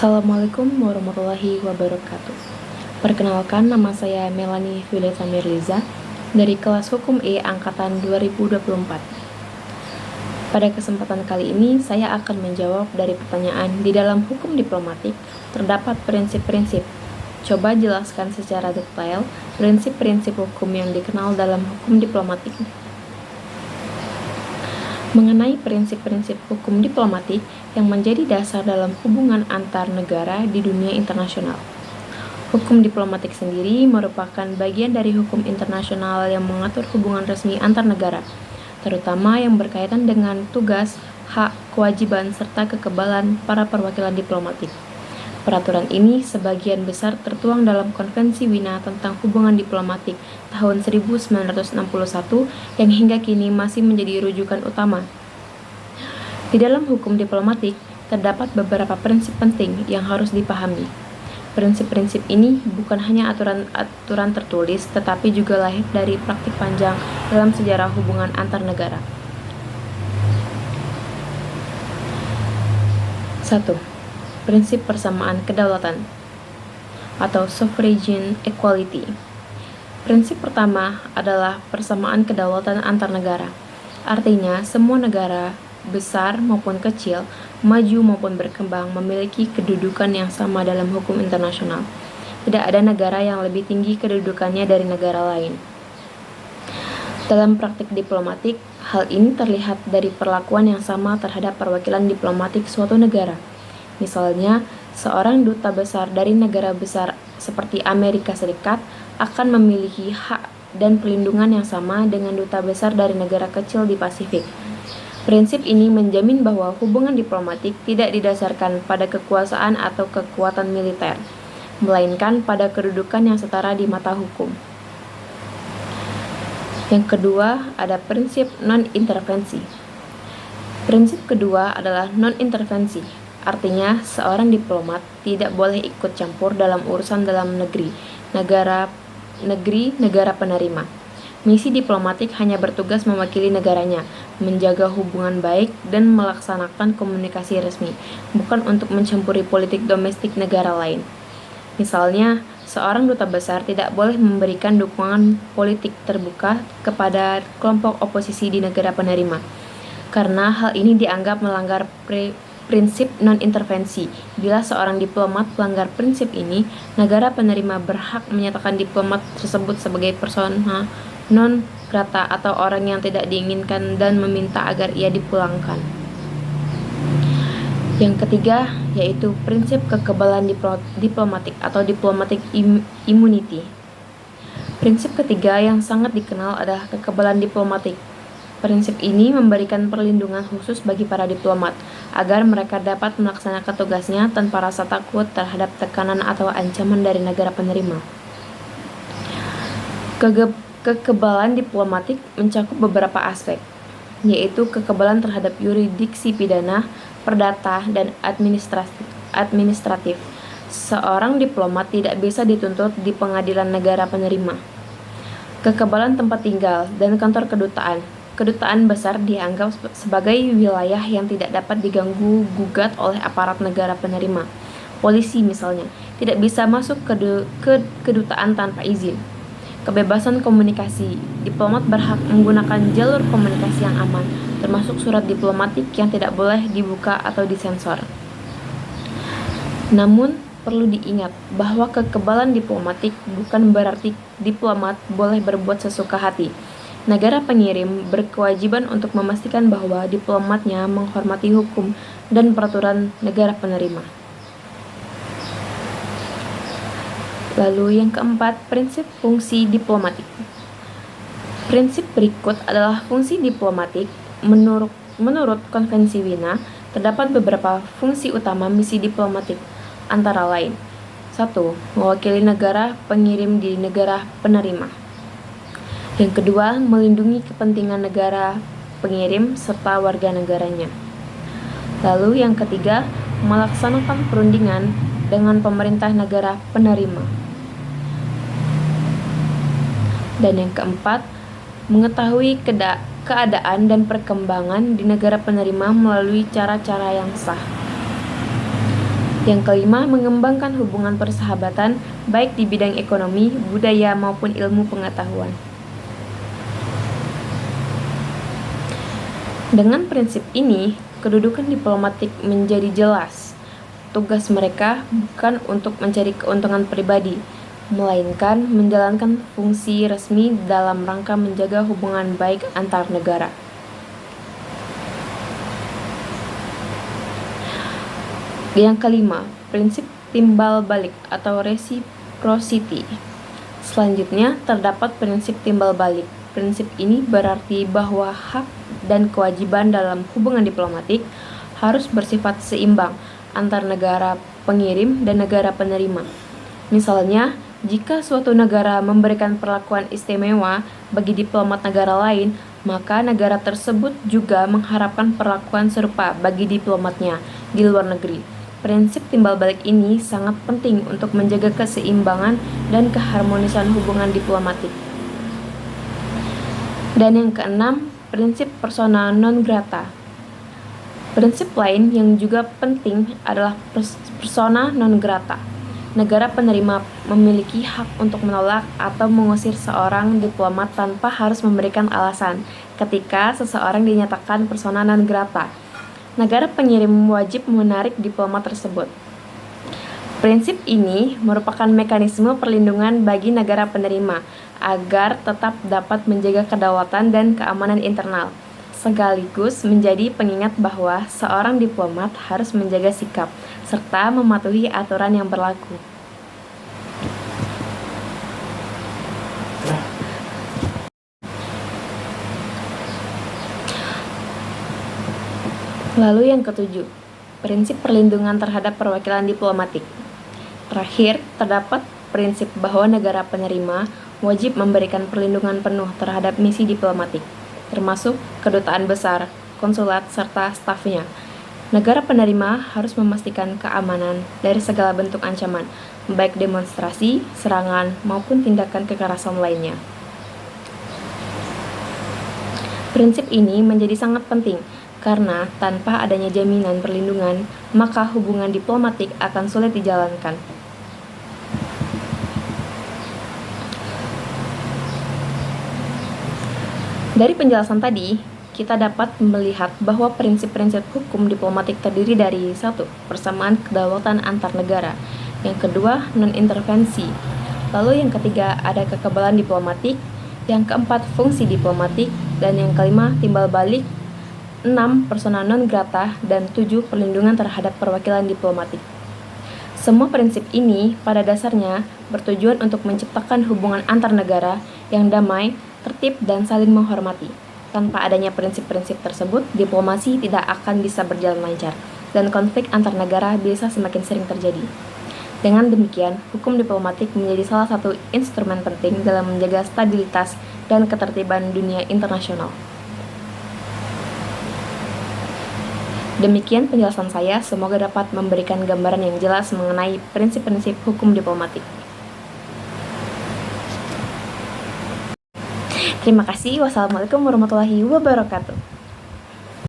Assalamualaikum warahmatullahi wabarakatuh. Perkenalkan, nama saya Melanie Violeta Mirliza dari kelas Hukum E Angkatan 2024. Pada kesempatan kali ini, saya akan menjawab dari pertanyaan di dalam hukum diplomatik terdapat prinsip-prinsip. Coba jelaskan secara detail prinsip-prinsip hukum yang dikenal dalam hukum diplomatik. Mengenai prinsip-prinsip hukum diplomatik yang menjadi dasar dalam hubungan antar negara di dunia internasional. Hukum diplomatik sendiri merupakan bagian dari hukum internasional yang mengatur hubungan resmi antar negara, terutama yang berkaitan dengan tugas, hak, kewajiban, serta kekebalan para perwakilan diplomatik. Peraturan ini sebagian besar tertuang dalam Konvensi Wina tentang Hubungan Diplomatik tahun 1961 yang hingga kini masih menjadi rujukan utama. Di dalam hukum diplomatik, terdapat beberapa prinsip penting yang harus dipahami. Prinsip-prinsip ini bukan hanya aturan tertulis, tetapi juga lahir dari praktik panjang dalam sejarah hubungan antar negara. 1. Prinsip persamaan kedaulatan atau sovereign equality. Prinsip pertama adalah persamaan kedaulatan antar negara. Artinya, semua negara, besar maupun kecil, maju maupun berkembang, memiliki kedudukan yang sama dalam hukum internasional. Tidak ada negara yang lebih tinggi kedudukannya dari negara lain. Dalam praktik diplomatik, hal ini terlihat dari perlakuan yang sama terhadap perwakilan diplomatik suatu negara. Misalnya, seorang duta besar dari negara besar seperti Amerika Serikat akan memiliki hak dan perlindungan yang sama dengan duta besar dari negara kecil di Pasifik. Prinsip ini menjamin bahwa hubungan diplomatik tidak didasarkan pada kekuasaan atau kekuatan militer, melainkan pada kedudukan yang setara di mata hukum. Yang kedua, ada prinsip non-intervensi. Prinsip kedua adalah non-intervensi. Artinya, seorang diplomat tidak boleh ikut campur dalam urusan dalam negeri negara penerima. Misi diplomatik hanya bertugas mewakili negaranya, menjaga hubungan baik, dan melaksanakan komunikasi resmi, bukan untuk mencampuri politik domestik negara lain. Misalnya, seorang duta besar tidak boleh memberikan dukungan politik terbuka kepada kelompok oposisi di negara penerima, karena hal ini dianggap melanggar prinsip non-intervensi. Bila seorang diplomat melanggar prinsip ini, negara penerima berhak menyatakan diplomat tersebut sebagai persona non grata atau orang yang tidak diinginkan dan meminta agar ia dipulangkan. Yang ketiga, yaitu prinsip kekebalan diplomatik atau diplomatic immunity. Prinsip ketiga yang sangat dikenal adalah kekebalan diplomatik. Prinsip ini memberikan perlindungan khusus bagi para diplomat, agar mereka dapat melaksanakan tugasnya tanpa rasa takut terhadap tekanan atau ancaman dari negara penerima. Kekebalan diplomatik mencakup beberapa aspek, yaitu kekebalan terhadap yurisdiksi pidana, perdata, dan administratif. Seorang diplomat tidak bisa dituntut di pengadilan negara penerima. Kekebalan tempat tinggal dan kantor kedutaan. Kedutaan besar dianggap sebagai wilayah yang tidak dapat diganggu-gugat oleh aparat negara penerima. Polisi misalnya, tidak bisa masuk ke kedutaan tanpa izin. Kebebasan komunikasi. Diplomat berhak menggunakan jalur komunikasi yang aman, termasuk surat diplomatik yang tidak boleh dibuka atau disensor. Namun, perlu diingat bahwa kekebalan diplomatik bukan berarti diplomat boleh berbuat sesuka hati. Negara pengirim berkewajiban untuk memastikan bahwa diplomatnya menghormati hukum dan peraturan negara penerima. Lalu yang keempat, prinsip fungsi diplomatik. Prinsip berikut adalah fungsi diplomatik. Menurut Konvensi Wina, terdapat beberapa fungsi utama misi diplomatik, antara lain: 1. Mewakili negara pengirim di negara penerima. Yang kedua, melindungi kepentingan negara pengirim serta warga negaranya. Lalu yang ketiga, melaksanakan perundingan dengan pemerintah negara penerima. Dan yang keempat, mengetahui keadaan dan perkembangan di negara penerima melalui cara-cara yang sah. Yang kelima, mengembangkan hubungan persahabatan baik di bidang ekonomi, budaya, maupun ilmu pengetahuan. Dengan prinsip ini, kedudukan diplomatik menjadi jelas. Tugas mereka bukan untuk mencari keuntungan pribadi, melainkan menjalankan fungsi resmi dalam rangka menjaga hubungan baik antar negara. Yang kelima, prinsip timbal balik atau reciprocity. Selanjutnya, terdapat prinsip timbal balik. Prinsip ini berarti bahwa hak dan kewajiban dalam hubungan diplomatik harus bersifat seimbang antar negara pengirim dan negara penerima. Misalnya, jika suatu negara memberikan perlakuan istimewa bagi diplomat negara lain, maka negara tersebut juga mengharapkan perlakuan serupa bagi diplomatnya di luar negeri. Prinsip timbal balik ini sangat penting untuk menjaga keseimbangan dan keharmonisan hubungan diplomatik. Dan yang keenam, prinsip persona non grata. Prinsip lain yang juga penting adalah persona non grata. Negara penerima memiliki hak untuk menolak atau mengusir seorang diplomat tanpa harus memberikan alasan ketika seseorang dinyatakan persona non grata. Negara pengirim wajib menarik diplomat tersebut. Prinsip ini merupakan mekanisme perlindungan bagi negara penerima agar tetap dapat menjaga kedaulatan dan keamanan internal, sekaligus menjadi pengingat bahwa seorang diplomat harus menjaga sikap serta mematuhi aturan yang berlaku. Lalu yang ketujuh, prinsip perlindungan terhadap perwakilan diplomatik. Terakhir, terdapat prinsip bahwa negara penerima wajib memberikan perlindungan penuh terhadap misi diplomatik, termasuk kedutaan besar, konsulat, serta stafnya. Negara penerima harus memastikan keamanan dari segala bentuk ancaman, baik demonstrasi, serangan, maupun tindakan kekerasan lainnya. Prinsip ini menjadi sangat penting karena tanpa adanya jaminan perlindungan, maka hubungan diplomatik akan sulit dijalankan. Dari penjelasan tadi, kita dapat melihat bahwa prinsip-prinsip hukum diplomatik terdiri dari 1. Persamaan kedaulatan antar negara. Yang kedua, non-intervensi. Lalu yang ketiga, ada kekebalan diplomatik. Yang keempat, fungsi diplomatik. Dan yang kelima, timbal balik. 6. Persona non grata. Dan 7. Perlindungan terhadap perwakilan diplomatik. Semua prinsip ini pada dasarnya bertujuan untuk menciptakan hubungan antar negara yang damai, tertib, dan saling menghormati. Tanpa adanya prinsip-prinsip tersebut, diplomasi tidak akan bisa berjalan lancar, dan konflik antar negara bisa semakin sering terjadi. Dengan demikian, hukum diplomatik menjadi salah satu instrumen penting dalam menjaga stabilitas dan ketertiban dunia internasional. Demikian penjelasan saya, semoga dapat memberikan gambaran yang jelas mengenai prinsip-prinsip hukum diplomatik. Terima kasih. Wassalamualaikum warahmatullahi wabarakatuh.